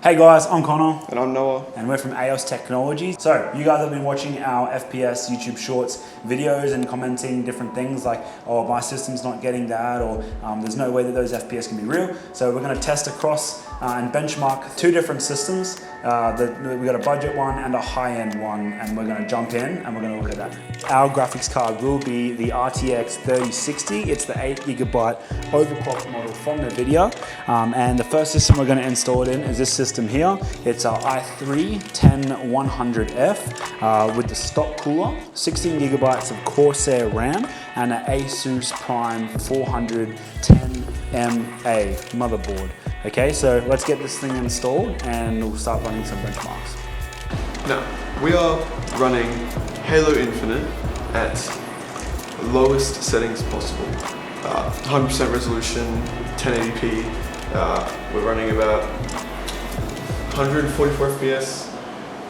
Hey guys, I'm Connor. And I'm Noah. And we're from AOS Technology. So, you guys have been watching our FPS YouTube Shorts videos and commenting different things like, oh, my system's not getting that, or there's no way that those FPS can be real. So we're going to test across and benchmark two different systems. We got a budget one and a high-end one, and we're going to jump in and we're going to look at that. Our graphics card will be the RTX 3060. It's the 8GB overclocked model from NVIDIA. And the first system we're going to install it in is this system here. It's our i3-10100F with the stock cooler, 16GB of Corsair RAM, and an Asus Prime 410MA motherboard. Okay, so let's get this thing installed and we'll start running some benchmarks. Now, we are running Halo Infinite at lowest settings possible. 100% resolution, 1080p. We're running about 144 FPS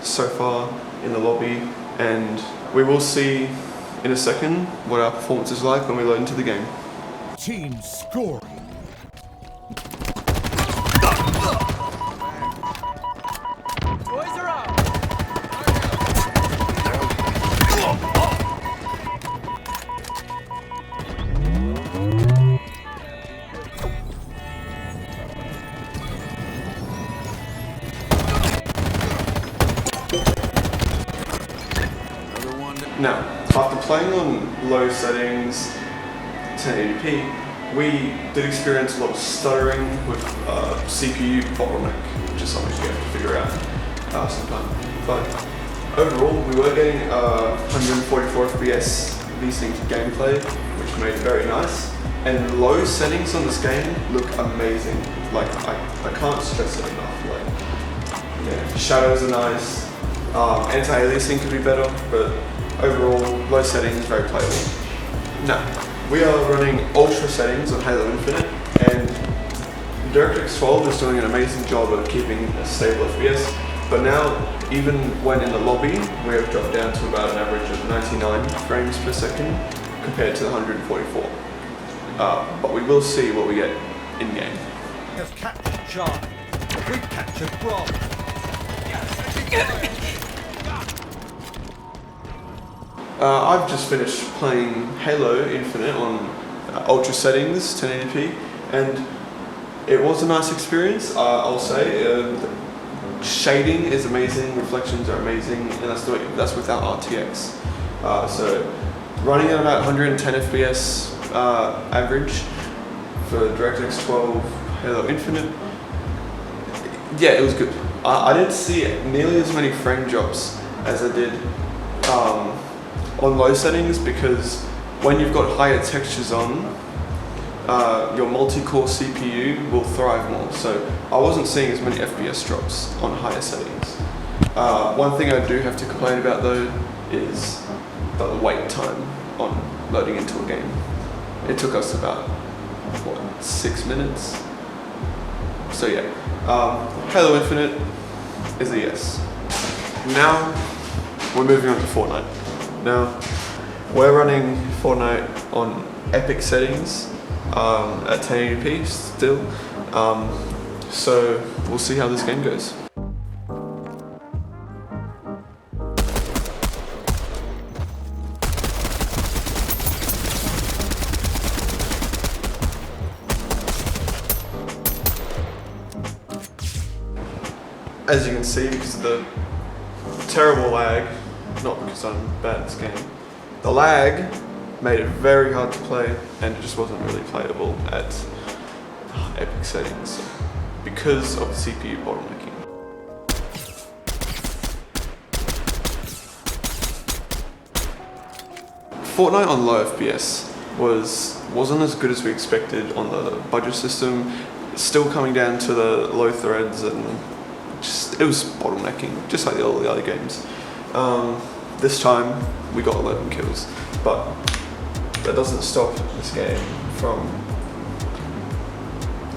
so far in the lobby, and we will see in a second what our performance is like when we load into the game. Team scoring. Now, after playing on low settings, 1080p, we did experience a lot of stuttering with CPU bottleneck, which is something we have to figure out sometime. But overall, we were getting 144 FPS V-Sync gameplay, which made it very nice. And low settings on this game look amazing. Like, I can't stress it enough. Like, yeah, shadows are nice. Anti-aliasing could be better, but overall, low settings, very playable. Now, we are running ultra settings on Halo Infinite, and DirectX 12 is doing an amazing job of keeping a stable FPS, but now, even when in the lobby, we have dropped down to about an average of 99 frames per second, compared to the 144. But we will see what we get in-game. Has captured Charlie. We captured Bravo. I've just finished playing Halo Infinite on ultra settings, 1080p, and it was a nice experience, I'll say. The shading is amazing, reflections are amazing, and that's without RTX. So running at about 110 FPS average for DirectX 12 Halo Infinite, yeah, it was good. I didn't see nearly as many frame drops as I did on low settings, because when you've got higher textures on, your multi-core CPU will thrive more. So I wasn't seeing as many FPS drops on higher settings. One thing I do have to complain about though is the wait time on loading into a game. It took us about, 6 minutes? So yeah, Halo Infinite is a yes. Now, we're moving on to Fortnite. Now, we're running Fortnite on epic settings at 1080p still, so we'll see how this game goes. As you can see, because of the terrible lag, not because I'm bad at this game, the lag made it very hard to play, and it just wasn't really playable at epic settings because of the CPU bottlenecking. Fortnite on low FPS wasn't as good as we expected on the budget system. It's still coming down to the low threads, and it was bottlenecking, just like all the other games. This time we got 11 kills, but that doesn't stop this game from...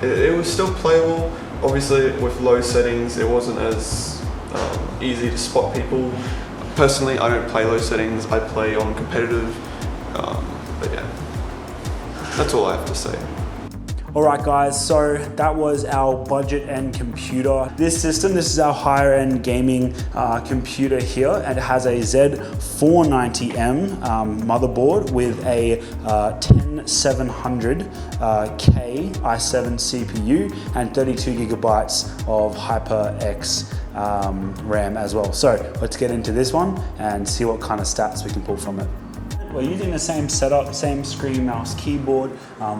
It was still playable. Obviously with low settings it wasn't as easy to spot people. Personally, I don't play low settings, I play on competitive, but yeah, that's all I have to say. All right guys, so that was our budget end computer. This is our higher end gaming computer here, and it has a Z490M motherboard with a 10700K i7 CPU and 32 gigabytes of HyperX RAM as well. So let's get into this one and see what kind of stats we can pull from it. We're using the same setup, same screen, mouse, keyboard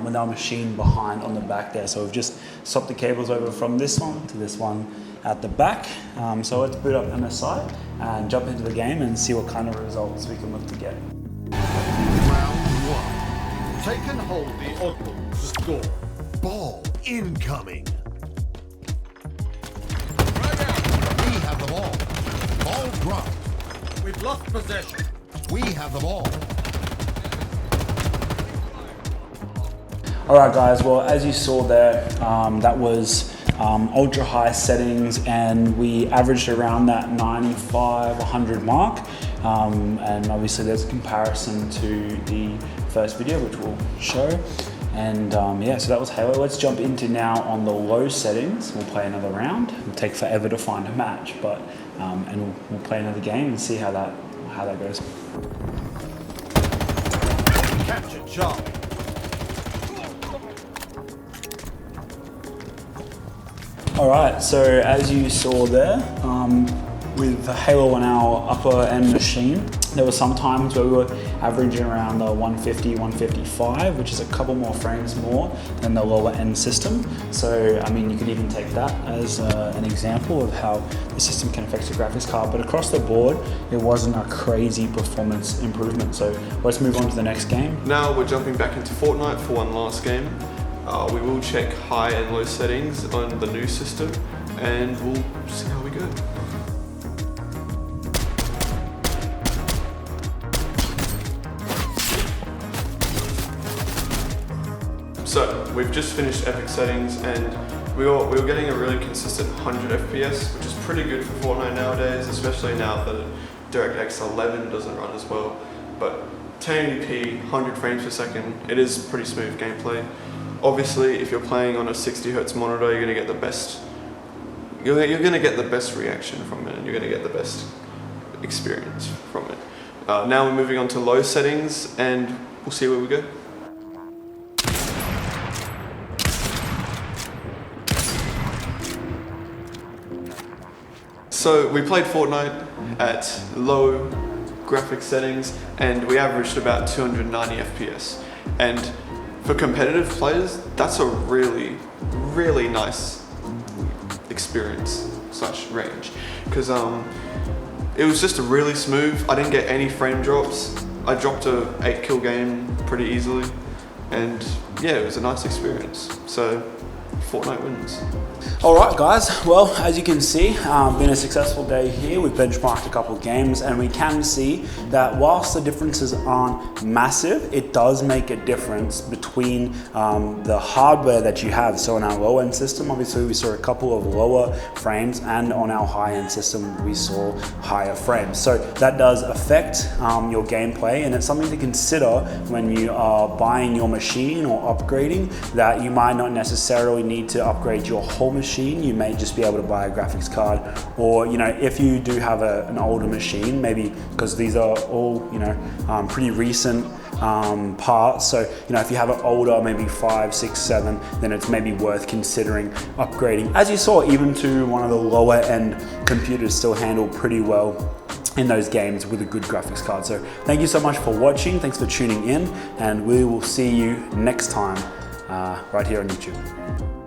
with our machine behind on the back there. So we've just swapped the cables over from this one to this one at the back. So let's boot up MSI and jump into the game and see what kind of results we can look to get. Round one. Take and hold the oddball to score. Ball incoming. We have the ball. Ball dropped. We've lost possession. We have the ball. All right guys, well as you saw there, that was ultra high settings, and we averaged around that 95, 100 mark. And obviously there's a comparison to the first video, which we'll show. And yeah, so that was Halo. Let's jump into now on the low settings. We'll play another round. It'll take forever to find a match, but and we'll play another game and see how that goes. Capture Charlie. All right, so as you saw there, with Halo on our upper end machine, there were some times where we were averaging around the 150, 155, which is a couple more frames more than the lower end system. So, I mean, you could even take that as an example of how the system can affect your graphics card, but across the board, it wasn't a crazy performance improvement. So let's move on to the next game. Now we're jumping back into Fortnite for one last game. We will check high and low settings on the new system, and we'll see how we go. So we've just finished epic settings, and we were getting a really consistent 100 FPS, which is pretty good for Fortnite nowadays, especially now that DirectX 11 doesn't run as well. But 1080p, 100 frames per second, it is pretty smooth gameplay. Obviously, if you're playing on a 60 Hz monitor, you're going to get the best. You're going to get the best reaction from it, and you're going to get the best experience from it. Now we're moving on to low settings, and we'll see where we go. So we played Fortnite at low graphics settings, and we averaged about 290 FPS. And for competitive players, that's a really, really nice experience / range, because it was just a really smooth. I didn't get any frame drops. I dropped a 8-kill game pretty easily, and yeah, it was a nice experience. So Fortnite wins. All right, guys. Well, as you can see, been a successful day here. We've benchmarked a couple of games, and we can see that whilst the differences aren't massive, it does make a difference between the hardware that you have. So on our low-end system, obviously we saw a couple of lower frames, and on our high-end system, we saw higher frames. So that does affect your gameplay, and it's something to consider when you are buying your machine or upgrading, that you might not necessarily need to upgrade your whole machine. You may just be able to buy a graphics card, or if you do have an older machine, maybe because these are all pretty recent parts. So if you have an older, maybe 5, 6, 7, then it's maybe worth considering upgrading. As you saw, even to one of the lower end computers still handle pretty well in those games with a good graphics card. So thank you so much for watching. Thanks for tuning in, and we will see you next time right here on YouTube.